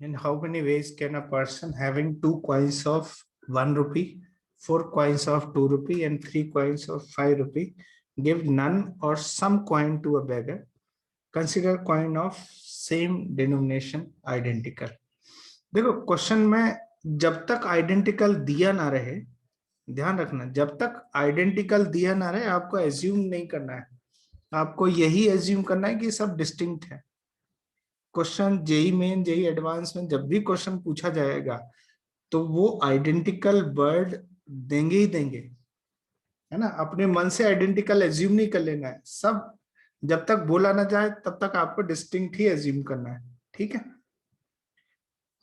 In how many ways can a person having 2 coins of 1 rupee, 4 coins of 2 rupee, and 3 coins of 5 rupee give none or some coin to a beggar? Consider coin of same denomination identical. देखो question में जब तक identical दिया ना रहे, ध्यान रखना, जब तक आइडेंटिकल दिया ना रहे आपको एज्यूम नहीं करना है, आपको यही एज्यूम करना है कि सब डिस्टिंक्ट है। Question JEE Main JEE advance में जब भी क्वेश्चन पूछा जाएगा तो वो आइडेंटिकल वर्ड देंगे ही देंगे, है ना। अपने मन से आइडेंटिकल एज्यूम नहीं कर लेना है, सब जब तक बोला ना जाए तब तक आपको डिस्टिंक्ट ही एज्यूम करना है, ठीक है।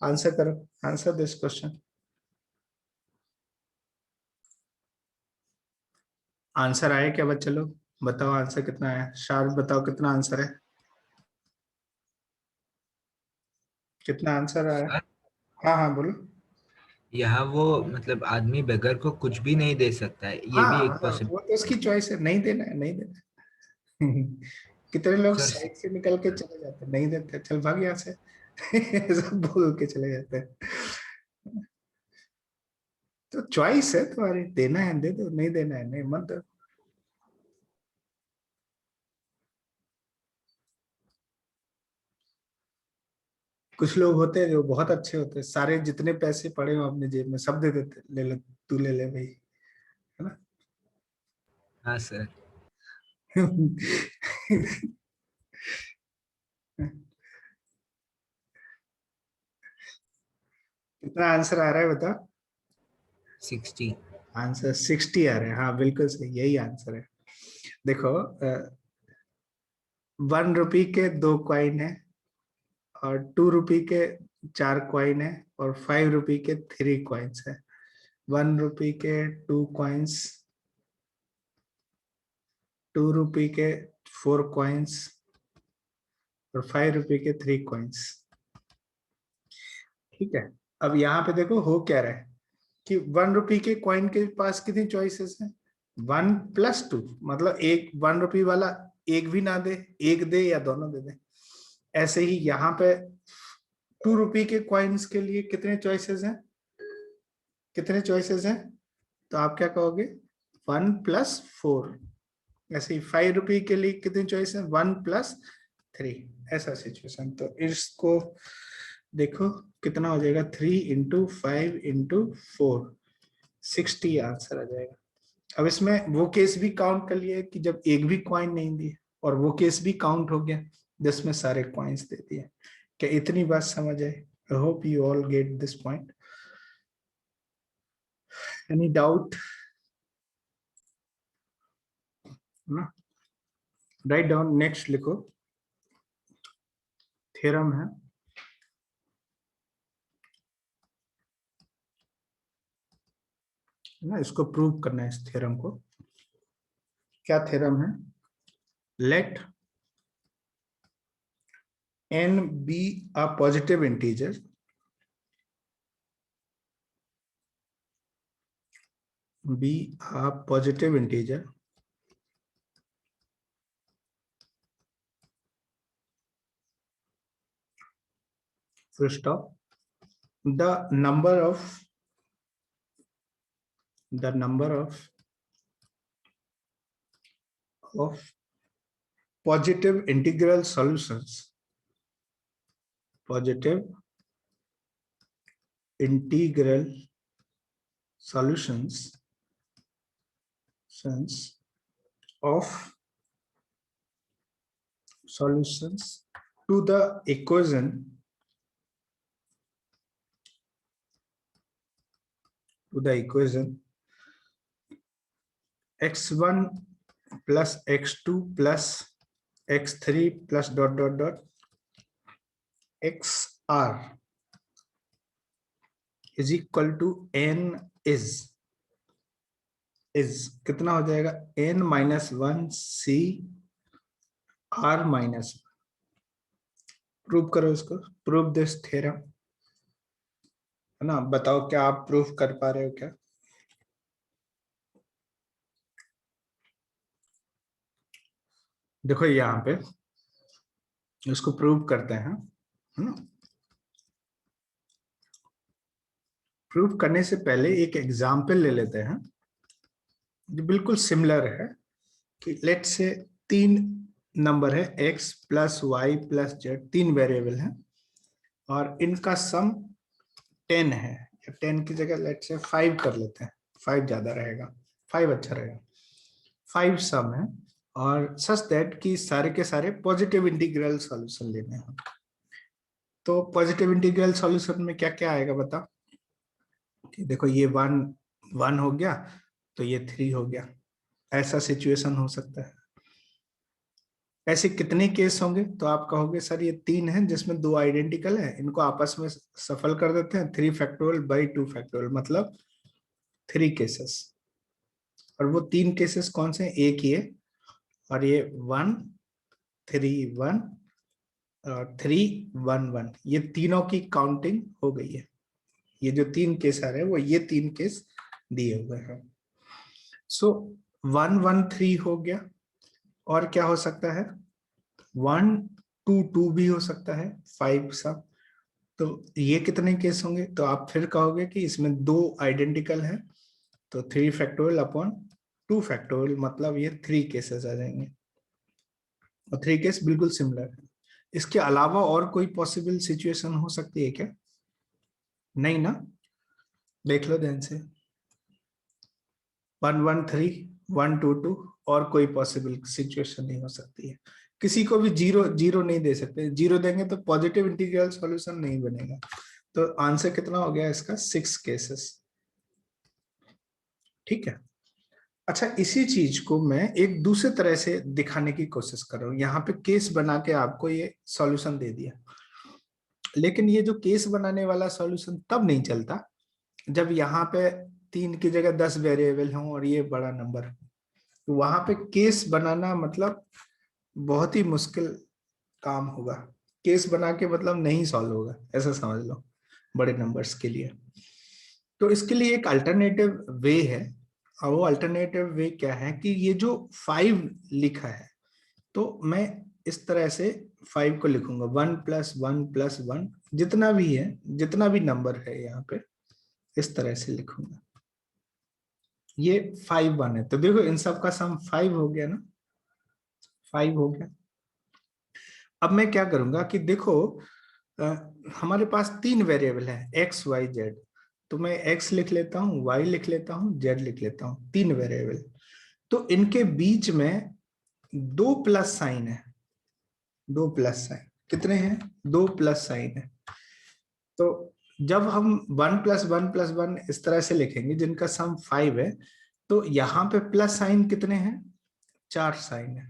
आंसर करो, आंसर दिस क्वेश्चन। आंसर आए क्या बच्चे लोग? बताओ आंसर कितना है, शार्प बताओ कितना आंसर है, कितना आंसर आया? सर, हाँ हाँ बोलो। यहाँ वो मतलब आदमी बेगर को कुछ भी नहीं दे सकता है, ये भी हाँ एक हाँ, वो तो पॉसिबिलिटी उसकी है। चॉइस है, नहीं देना है नहीं देना है। कितने लोग सर, साइड से निकल के चले जाते हैं, नहीं देते, चल भाग यहाँ से। ऐसा बोल के चले जाते हैं। तो चॉइस है तुम्हारी, देना है दे दो, नहीं देना है नहीं मत दो। कुछ लोग होते हैं जो बहुत अच्छे होते हैं, सारे जितने पैसे पड़े हो अपने जेब में सब दे देते, ले ले तू ले ले भाई, है ना। हाँ सर। कितना आंसर आ रहा है बता? 60। आंसर 60 आ रहा है, हाँ बिल्कुल सही, यही आंसर है। देखो 1 रुपी के 2 कॉइन है, और 2 रुपी के 4 कॉइन है, और 5 रुपी के 3 कॉइन्स है। 1 रुपी के 2 कॉइन्स, 2 रुपी के 4 कॉइन्स, और 5 रुपी के 3 कॉइन्स, ठीक है। अब यहाँ पे देखो हो क्या रहा है कि 1 रुपी के कॉइन के पास कितनी चॉइसेस हैं? 1+2, मतलब एक 1 रुपी वाला एक भी ना दे, एक दे या दोनों दे दे। ऐसे ही यहाँ पे 2 रुपी के कॉइन्स के लिए कितने चॉइसेस हैं, कितने चॉइसेस हैं? तो आप क्या कहोगे? 1+4। ऐसे ही 5 रुपी के लिए कितनी चॉइस है? 1+3। ऐसा सिचुएशन, तो इसको देखो कितना हो जाएगा, 3 × 5 × 4, 60 आंसर आ जाएगा। अब इसमें वो केस भी काउंट कर लिया कि जब एक भी कॉइन नहीं दी, और वो केस भी काउंट हो गया जिसमें सारे कॉइन्स दे दिए। क्या इतनी बात समझ आए? I hope you all get this point. Any doubt? ना, राइट डाउन, नेक्स्ट लिखो, थ्योरम है ना, इसको प्रूव करना है इस थ्योरम को। क्या थ्योरम है? Let n be a positive integer, be a positive integer full stop, the number of the number of positive integral solutions, positive integral solutions of solutions to the equation, to the equation x1 plus x2 plus x3 plus dot dot dot xr is equal to n is कितना हो जाएगा? n-1 c r-1। Prove करो इसको, prove this theorem, है ना। बताओ क्या आप प्रूव कर पा रहे हो क्या? देखो यहाँ पे इसको प्रूव करते हैं, है ना। प्रूव करने से पहले एक एग्जाम्पल ले लेते हैं जो बिल्कुल सिमिलर है कि लेट से 3 नंबर है x plus y plus z, 3 variable हैं और इनका सम 10 है। 10 की जगह लेट से 5 कर लेते हैं, 5 ज्यादा रहेगा, 5 अच्छा रहेगा। 5 सम है और सच दैट कि सारे के सारे पॉजिटिव इंटीग्रल सॉल्यूशन लेने हैं। तो पॉजिटिव इंटीग्रल सॉल्यूशन में क्या क्या आएगा बता। कि देखो ये 1 हो गया तो ये 3 हो गया, ऐसा सिचुएशन हो सकता है। ऐसे कितने केस होंगे तो आप कहोगे सर ये 3 है जिसमें 2 आइडेंटिकल है, इनको आपस में सफल कर देते हैं, 3 फैक्टोरियल बाई 2 फैक्टोरियल मतलब 3 केसेस। और वो 3 केसेस कौन से हैं, एक ये और ये 1 3 1 और 3 1 1, ये तीनों की काउंटिंग हो गई है। ये जो 3 केस आ रहे हैं वो ये 3 केस दिए हुए हैं। सो 1 1 3 हो गया और क्या हो सकता है 1 2 2 भी हो सकता है, 5 सब। तो ये कितने केस होंगे तो आप फिर कहोगे कि इसमें 2 आइडेंटिकल है तो 3 फैक्टोरियल अपॉन 2 फैक्टोरियल मतलब ये 3 केसेस आ जाएंगे और 3 केस बिल्कुल सिमिलर है। इसके अलावा और कोई पॉसिबल सिचुएशन हो सकती है क्या, नहीं ना। देख लो ध्यान से 1 1 3 1 2 2 और कोई पॉसिबल सिचुएशन नहीं हो सकती है। किसी को भी जीरो जीरो नहीं दे सकते, जीरो देंगे तो पॉजिटिव इंटीग्रल सॉल्यूशन नहीं बनेगा। तो आंसर कितना हो गया इसका 6 केसेस। ठीक है। अच्छा इसी चीज को मैं एक दूसरे तरह से दिखाने की कोशिश कर रहा हूं, यहाँ पे केस बना के आपको ये सॉल्यूशन दे दिया, लेकिन ये जो केस बनाने वाला सॉल्यूशन तब नहीं चलता जब यहाँ पे 3 की जगह 10 वेरिएबल हों और ये बड़ा नंबर। तो वहां पे केस बनाना मतलब बहुत ही मुश्किल काम होगा, केस बना के मतलब नहीं सॉल्व होगा, ऐसा समझ लो बड़े नंबर्स के लिए। तो इसके लिए एक अल्टरनेटिव वे है और वो अल्टरनेटिव वे क्या है कि ये जो 5 लिखा है तो मैं इस तरह से 5 को लिखूंगा 1 प्लस 1 प्लस 1, जितना भी है जितना भी नंबर है यहाँ पे इस तरह से लिखूंगा। ये 5 1 है तो देखो इन सब का सम 5 हो गया ना, 5 हो गया। अब मैं क्या करूंगा कि देखो हमारे पास 3 वेरिएबल है एक्स वाई जेड, तो मैं एक्स लिख लेता हूँ, वाई लिख लेता हूँ, जेड लिख लेता हूँ, 3 वेरिएबल। तो इनके बीच में 2 प्लस साइन है, 2 प्लस साइन कितने हैं, 2 प्लस साइन है। तो जब हम 1 प्लस 1 प्लस 1 इस तरह से लिखेंगे जिनका सम 5 है तो यहाँ पे प्लस साइन कितने हैं, 4 साइन है।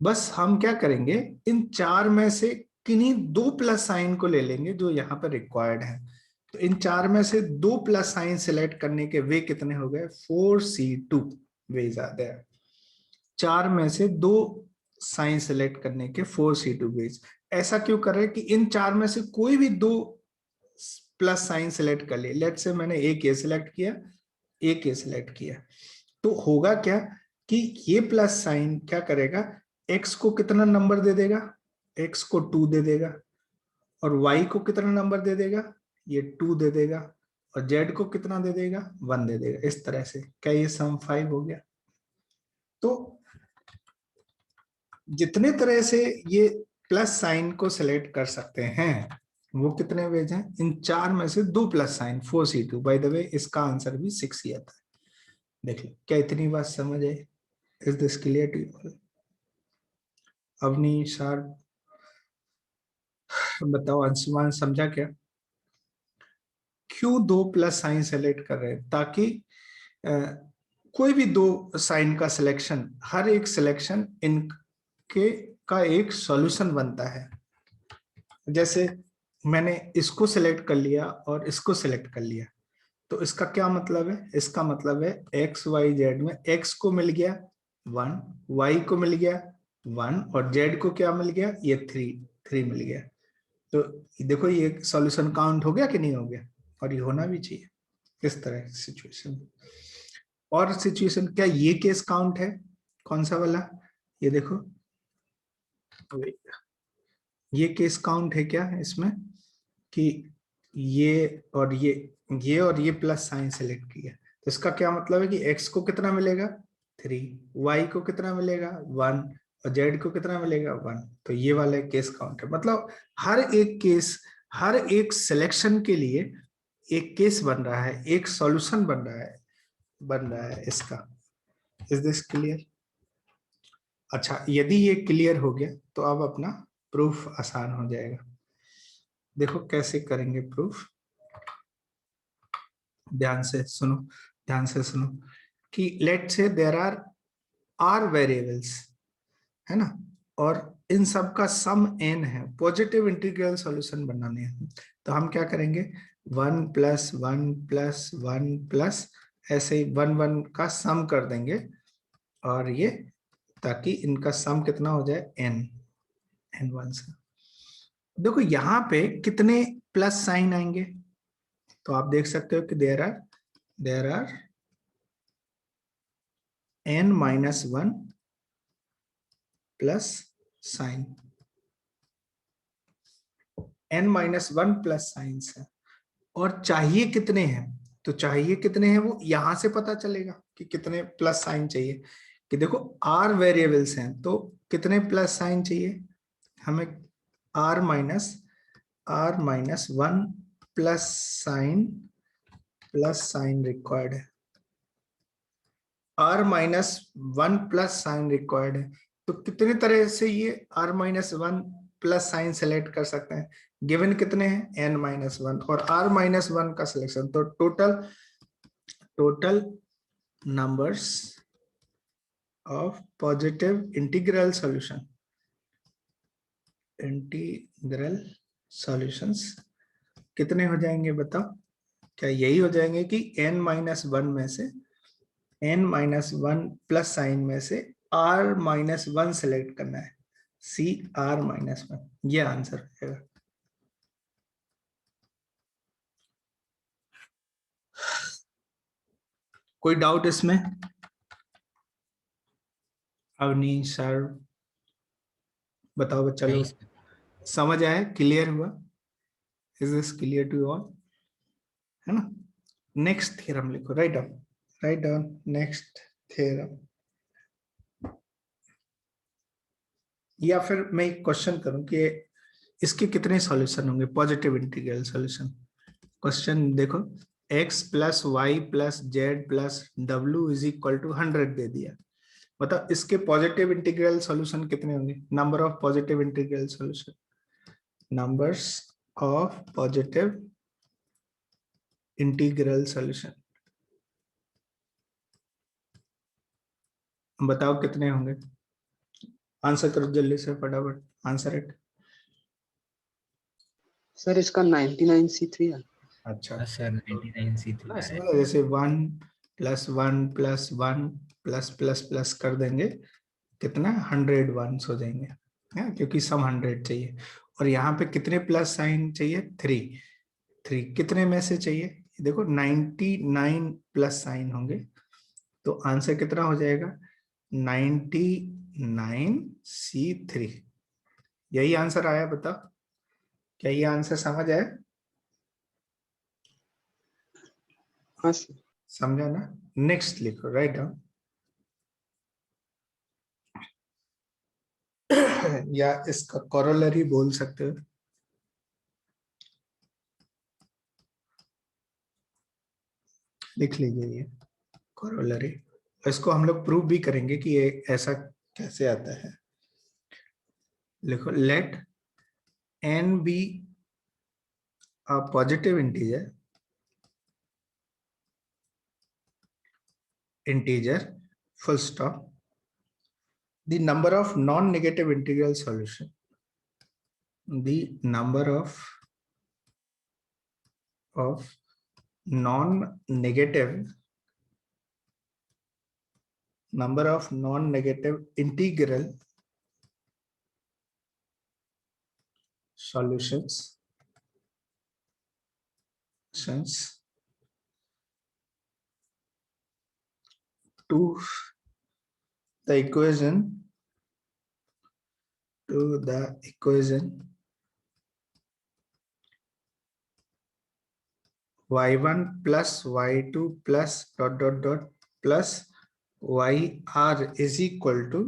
बस हम क्या करेंगे इन 4 में से किन्हीं 2 प्लस साइन को ले लेंगे जो यहाँ पर रिक्वायर्ड है। तो इन 4 में से 2 प्लस साइन सिलेक्ट करने के वे कितने हो गए, 4C2 वेज आते हैं। 4 में से 2 साइन सिलेक्ट करने के 4C2 वेज। ऐसा क्यों कर रहे हैं कि इन 4 में से कोई भी 2 प्लस साइन सिलेक्ट कर लिए, लेट से मैंने एक ये सिलेक्ट किया, एक ये सिलेक्ट किया, तो होगा क्या कि ये प्लस साइन क्या करेगा, x को कितना नंबर दे देगा, x को 2 दे देगा और y को कितना नंबर दे देगा, ये 2 दे देगा और z को कितना दे देगा, 1 दे देगा। इस तरह से क्या ये सम 5 हो गया। तो जितने तरह से ये प्लस साइन को सिलेक्ट कर सकते हैं वो कितने वेज हैं, इन 4 में से 2 plus sign 4C2। By the way इसका आंसर भी 6 ही आता है। देख लो क्या इतनी बात समझ है, is this clear to you. Avni sir बताओ, अंशुमान समझा क्या, क्यों 2 प्लस साइन सेलेक्ट कर रहे हैं, ताकि अ, कोई भी 2 साइन का सिलेक्शन, हर एक सिलेक्शन इनके का एक सॉल्यूशन बनता है। जैसे मैंने इसको सिलेक्ट कर लिया और इसको सिलेक्ट कर लिया तो इसका क्या मतलब है, इसका मतलब है एक्स वाई जेड में एक्स को मिल गया 1, वाई को मिल गया 1 और जेड को क्या मिल गया, ये 3 मिल गया। तो देखो ये सॉल्यूशन काउंट हो गया कि नहीं हो गया, और ये होना भी चाहिए इस तरह की सिचुएशन। और सिचुएशन क्या ये केस काउंट है, कौन सा वाला, ये देखो ये केस काउंट है क्या इसमें कि ये और ये प्लस साइन सेलेक्ट किया, तो इसका क्या मतलब है कि x को कितना मिलेगा 3, y को कितना मिलेगा 1 और z को कितना मिलेगा 1। तो ये वाला केस काउंट है, मतलब हर एक केस, हर एक सिलेक्शन के लिए एक केस बन रहा है, एक सॉल्यूशन बन रहा है इसका। Is this clear? अच्छा, यदि ये क्लियर हो गया तो अब अपना प्रूफ आसान हो जाएगा। देखो कैसे करेंगे प्रूफ, ध्यान से सुनो, ध्यान से सुनो कि लेट से देयर आर वेरिएबल्स, है ना, और इन सब का सम n है, पॉजिटिव इंटीग्रल सॉल्यूशन बनाने हैं। तो हम क्या करेंगे, 1+1+1+ ऐसे ही 1 का सम कर देंगे, और ये ताकि इनका सम कितना हो जाए n 1 से। देखो यहाँ पे कितने प्लस साइन आएंगे, तो आप देख सकते हो कि there are n-1 plus sign, n-1 plus sign है। और चाहिए कितने हैं, तो चाहिए कितने हैं वो यहां से पता चलेगा कि कितने प्लस साइन चाहिए। कि देखो r वेरिएबल्स हैं, तो कितने प्लस साइन चाहिए हमें, r-1 प्लस साइन रिक्वायर्ड है, r-1 प्लस साइन रिक्वायर्ड है। तो कितने तरह से ये r-1 प्लस साइन सेलेक्ट कर सकते हैं, गिवन कितने हैं n-1 और r-1 का सिलेक्शन, तो total numbers of positive integral solutions कितने हो जाएंगे बताओ, क्या यही हो जाएंगे कि n-1 में से n-1 प्लस साइन में से r-1 सेलेक्ट करना है, CR-1, ये आंसर रहेगा। कोई डाउट इसमें? अवनीश सर बताओ बच्चा नहीं लोग, सर। समझ आया, क्लियर हुआ? Is this clear to all, है ना? नेक्स्ट थ्योरम लिखो, राइट डाउन नेक्स्ट थ्योरम। या फिर मैं एक क्वेश्चन करूं कि इसके कितने सॉल्यूशन होंगे, पॉजिटिव इंटीग्रल सॉल्यूशन। क्वेश्चन देखो, x+y+z+w=100 दे दिया, मतलब इसके पॉजिटिव इंटीग्रल सॉल्यूशन कितने होंगे, number of positive integral solution, numbers of positive integral solution बताओ कितने होंगे, आंसर करो जल्दी से फटाफट, आंसर इट। सर इसका 99C3 है। अच्छा, हाँ सर, 99C3 इसमें है। ना जैसे 1+1+1 प्लस प्लस प्लस कर देंगे, कितना 100 1 हो जाएंगे, है क्योंकि सम 100 चाहिए। और यहाँ पे कितने प्लस साइन चाहिए, 3 कितने में से चाहिए, देखो 99 प्लस साइन होंगे, तो आंसर कितना हो जाएगा 99C3। यही आंसर आया, बताओ क्या ये आंसर समझ आया? हाँ सर। समझा ना? नेक्स्ट लिखो, राइट डाउन। या इसका कॉरोलरी बोल सकते हो, लिख लीजिए ये कॉरोलरी। इसको हम लोग प्रूव भी करेंगे कि ये ऐसा कैसे आता है। लिखो, let n be a positive integer full stop, the number of non-negative integral solution, the number of non-negative integral solutions to the equation y1 plus y2 plus dot dot dot plus yr is equal to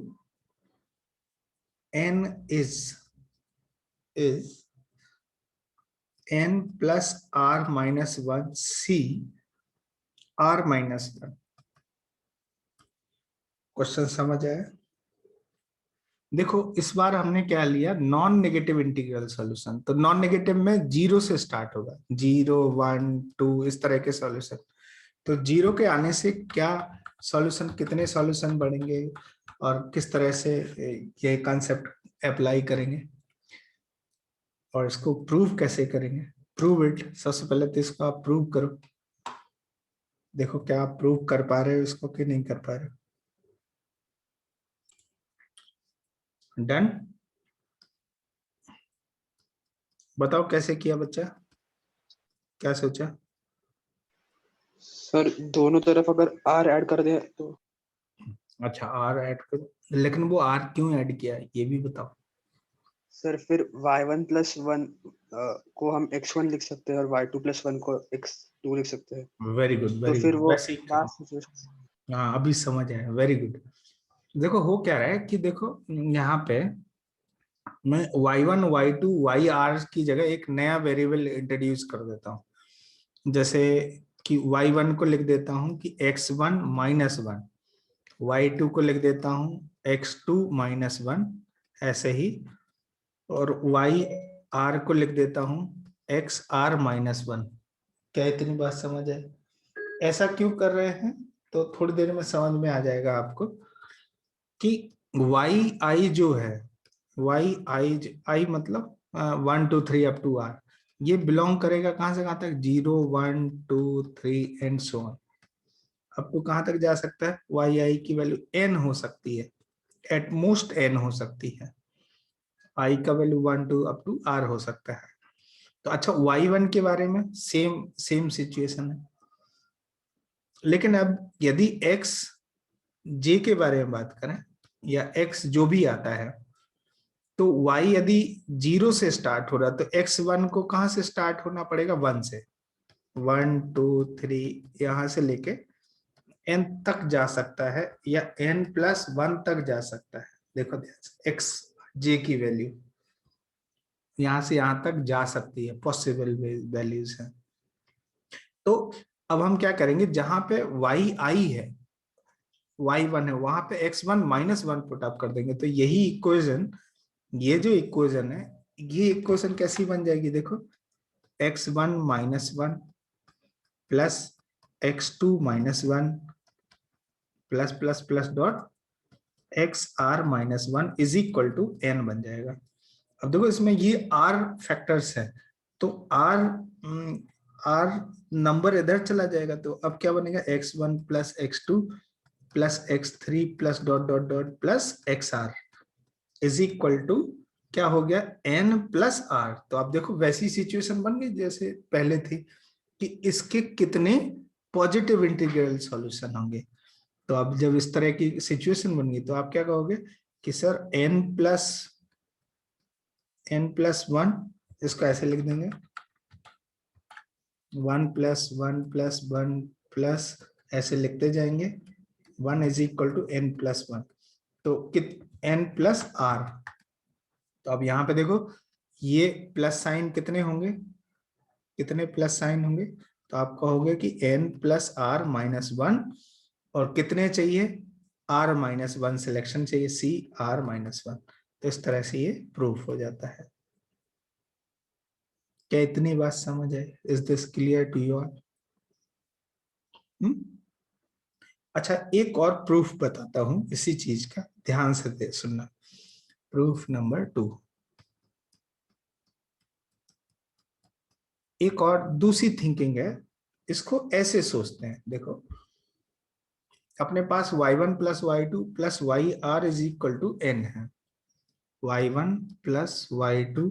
n is n plus r minus 1 c r minus 1। Question समझ आया? देखो इस बार हमने क्या लिया, non negative integral solution. तो non negative में zero से स्टार्ट होगा, 0 1 2 इस तरह के सॉल्यूशन। तो जीरो के आने से क्या सॉल्यूशन, कितने सॉल्यूशन बढ़ेंगे और किस तरह से ये कॉन्सेप्ट अप्लाई करेंगे और इसको प्रूव कैसे करेंगे। Prove it. सबसे पहले तो इसको आप प्रूव करो, देखो क्या आप प्रूव कर पा रहे हो इसको कि नहीं कर पा रहे हो। डन। बताओ कैसे किया बच्चा, क्या सोचा? सर दोनों तरफ अगर r ऐड कर दे तो। अच्छा आर ऐड करो, लेकिन वो आर क्यों ऐड किया है ये भी बताओ। सर फिर y1 plus 1 को हम x1 लिख सकते हैं और y2 plus 1 को x2 लिख सकते हैं। वेरी गुड, तो वेरी फिर गुड। वो वैसे ही करो। Last situation. हाँ अभी समझ आया, वेरी गुड। देखो हो क्या रहा है कि देखो यहाँ पे मैं y1 y2 yr की जगह एक नया वेरिएबल इंट्रोड्यूस कर देता हूँ। जैसे कि y1 को लिख देता हूँ कि x1 माइनस 1, y2 को लिख देता हूँ x2 माइनस 1, ऐसे ही। और yr को लिख देता हूँ xr माइनस 1। क्या इतनी बात समझ है? ऐसा क्यों कर रहे हैं तो थोड़ी देर में समझ में आ जाएगा आपको कि yi जो है, yi मतलब 1 2 3 अप टू r, ये बिलोंग करेगा कहां से कहां तक, 0 1 2 3 एंड सो ऑन। अब तो कहां तक जा सकता है, yi की वैल्यू n हो सकती है, एट मोस्ट n हो सकती है। i का वैल्यू 1 2 अप टू r हो सकता है। तो अच्छा y1 के बारे में सेम सिचुएशन है। लेकिन अब यदि x j के बारे में बात करें या x जो भी आता है, तो y यदि 0 से स्टार्ट हो रहा है तो x1 को कहां से स्टार्ट होना पड़ेगा, 1 से। 1 2 3 यहां से लेके n तक जा सकता है या n प्लस 1 तक जा सकता है। देखो x j की वैल्यू यहां से यहां तक जा सकती है, पॉसिबल वैल्यूज हैं। तो अब हम क्या करेंगे, जहां पे yi है, y1 है, वहां पे x1 माइनस 1 पुट अप कर देंगे। तो यही इक्वेशन, ये जो इक्वेशन है, ये इक्वेशन कैसी बन जाएगी, देखो x1 minus 1 plus x2 minus 1 plus plus plus dot xr minus 1 is equal to n बन जाएगा। अब देखो इसमें ये r फैक्टर्स है, तो r नंबर इधर चला जाएगा, तो अब क्या बनेगा, x1 plus x2 plus x3 plus dot dot dot plus xr is equal to क्या हो गया, n प्लस r। तो आप देखो वैसी सिचुएशन बन गई जैसे पहले थी कि इसके कितने पॉजिटिव इंटीग्रल सॉल्यूशन होंगे। तो अब जब इस तरह की सिचुएशन बन गई तो आप क्या कहोगे कि सर n प्लस 1, इसको ऐसे लिख देंगे 1 प्लस 1 प्लस 1 प्लस, ऐसे लिखते जाएंगे 1 is equal to n plus 1। तो n प्लस r। तो अब यहाँ पे देखो ये प्लस साइन कितने होंगे, कितने प्लस साइन होंगे, तो आप कहोगे कि n प्लस r माइनस 1, और कितने चाहिए, r माइनस 1 सिलेक्शन चाहिए, c r माइनस 1। तो इस तरह से ये प्रूफ हो जाता है। क्या इतनी बात समझ है? Is this clear to you all? अच्छा एक और प्रूफ बताता हूं इसी चीज का, ध्यान से सुनना। प्रूफ नंबर 2, एक और दूसरी थिंकिंग है, इसको ऐसे सोचते हैं। देखो अपने पास y1 plus y2 plus yr is equal to n है, y1 plus y2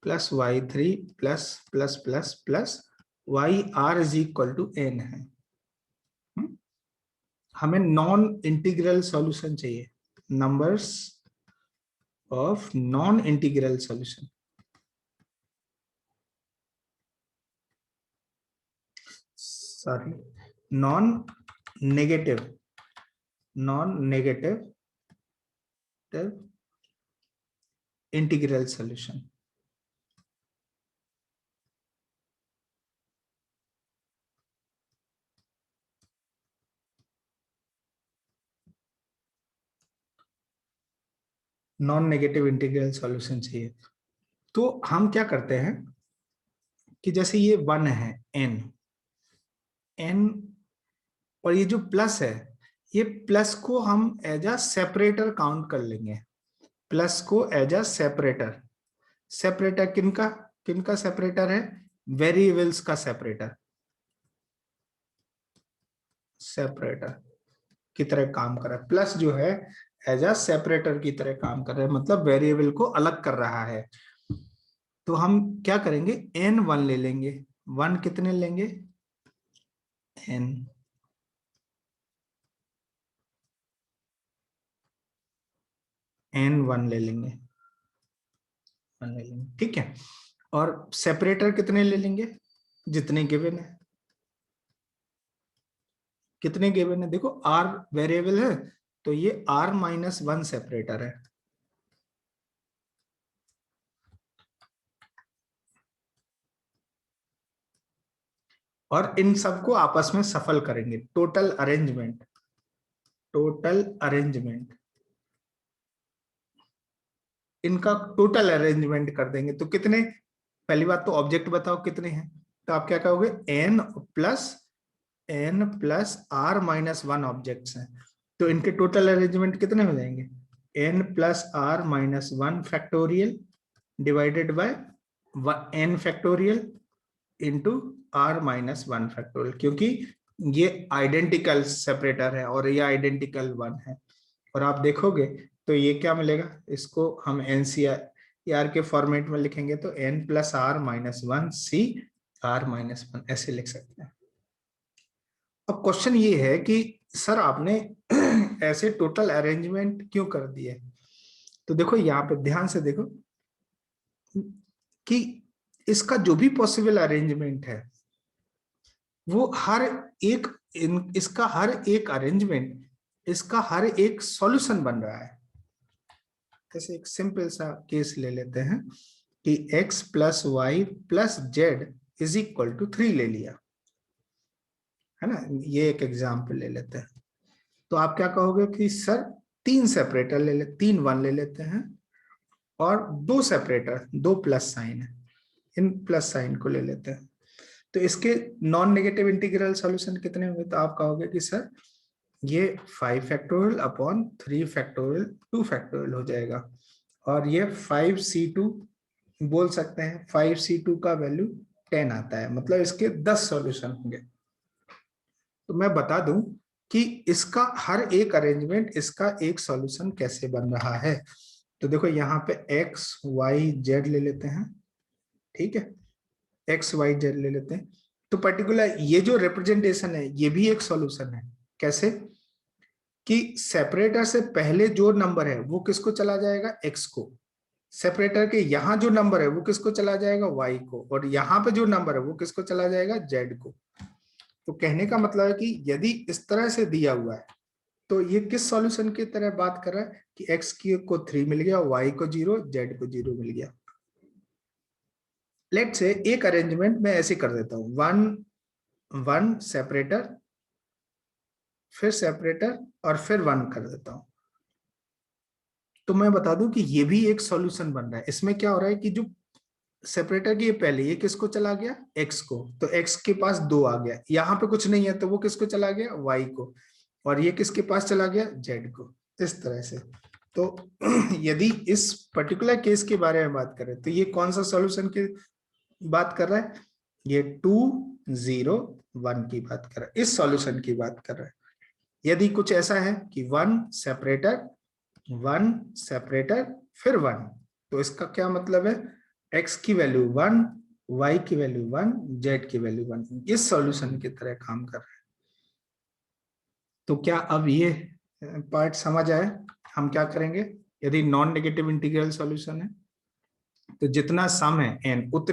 plus y3 plus plus plus plus yr is equal to n है। हमें नॉन इंटीग्रल सॉल्यूशन चाहिए, numbers of non integral solution. Sorry, non negative integral solution. Non negative integral solution चाहिए। तो हम क्या करते हैं कि जैसे ये 1 है, n और ये जो प्लस है, ये प्लस को हम एज अ सेपरेटर काउंट कर लेंगे। प्लस को एज अ सेपरेटर, सेपरेटर किनका किनका सेपरेटर है? वेरिएबल्स का सेपरेटर की तरह काम कर रहा है। प्लस जो है एज अ सेपरेटर की तरह काम कर रहा है, मतलब वेरिएबल को अलग कर रहा है। तो हम क्या करेंगे, n1 ले लेंगे। 1 कितने लेंगे? n1 ले लेंगे, 1 ले लेंगे, ठीक है। और सेपरेटर कितने ले लेंगे? जितने गिवन है। कितने गिवन है? देखो r वेरिएबल है, तो ये r-1 सेपरेटर है। और इन सबको आपस में सफल करेंगे, टोटल अरेंजमेंट इनका टोटल अरेंजमेंट कर देंगे। तो कितने, पहली बात तो ऑब्जेक्ट बताओ कितने हैं। तो आप क्या कहोगे, n प्लस r-1 ऑब्जेक्ट्स हैं। तो इनके टोटल अरेंजमेंट कितने हो जाएंगे? n plus r-1 factorial divided by n factorial into r-1 factorial, क्योंकि ये आइडेंटिकल सेपरेटर है और ये आइडेंटिकल 1 है। और आप देखोगे तो ये क्या मिलेगा, इसको हम NCR के फॉर्मेट में लिखेंगे तो n plus r-1 c r-1 ऐसे लिख सकते हैं। अब क्वेश्चन ये है कि सर आपने ऐसे टोटल अरेंजमेंट क्यों कर दिए? तो देखो यहाँ पे ध्यान से देखो कि इसका जो भी पॉसिबल अरेंजमेंट है वो इसका हर एक अरेंजमेंट, इसका हर एक सॉल्यूशन बन रहा है। जैसे एक सिंपल सा केस ले लेते हैं कि x plus y plus z is equal to 3 ले लिया है ना। ये एक एग्जाम्पल ले लेते हैं। तो आप क्या कहोगे कि सर 3 सेपरेटर ले ले, 3 1 ले लेते हैं और 2 सेपरेटर, 2 प्लस साइन है, इन प्लस साइन को ले लेते हैं। तो इसके नॉन नेगेटिव इंटीग्रल सॉल्यूशन कितने होंगे? तो आप कहोगे कि सर ये 5 फैक्टोरियल अपॉन 3 फैक्टोरियल 2 फैक्टोरियल हो जाएगा। और ये 5c2 बोल सकते हैं, 5c2 का वैल्यू 10 आता है, मतलब इसके 10 सॉल्यूशन होंगे। तो मैं बता दूं कि इसका हर एक अरेंजमेंट, इसका एक सॉल्यूशन कैसे बन रहा है। तो देखो यहाँ पे x y z ले लेते हैं, ठीक है, x y z ले लेते हैं। तो पर्टिकुलर ये जो रिप्रेजेंटेशन है ये भी एक सॉल्यूशन है। कैसे? कि सेपरेटर से पहले जो नंबर है वो किसको चला जाएगा? x को। सेपरेटर के यहाँ जो नंबर है वो किसको चला जाएगा? y को। और यहाँ पे जो नंबर है वो किसको चला जाएगा? z को। तो कहने का मतलब है कि यदि इस तरह से दिया हुआ है तो ये किस सॉल्यूशन की तरह बात कर रहा है कि x को 3 मिल गया, y को 0, z को 0 मिल गया। लेट्स से एक अरेंजमेंट मैं ऐसे कर देता हूं, 1 1 सेपरेटर, फिर सेपरेटर और फिर 1 कर देता हूं। तो मैं बता दूं कि ये भी एक सॉल्यूशन बन रहा है। इसमें क्या हो रहा है कि जो सेपरेटर की पहले ये किसको चला गया? x को। तो x के पास 2 आ गया, यहाँ पे कुछ नहीं है तो वो किसको चला गया? y को। और ये किसके पास चला गया? z को। इस तरह से। तो यदि इस पर्टिकुलर केस के बारे में बात करें तो ये कौन सा सॉल्यूशन की बात कर रहा है? ये 2 0 1 की बात कर रहा है, इस सॉल्यूशन की बात कर रहा है। यदि कुछ ऐसा है कि 1 सेपरेटर फिर 1, तो इसका क्या मतलब है? x की वैल्यू 1, y की वैल्यू 1, z की वैल्यू 1, इस सॉल्यूशन की तरह काम कर रहा है। तो क्या अब ये पार्ट समझ आया? हम क्या करेंगे, यदि नॉन नेगेटिव इंटीग्रल सॉल्यूशन है तो जितना सम है n उतने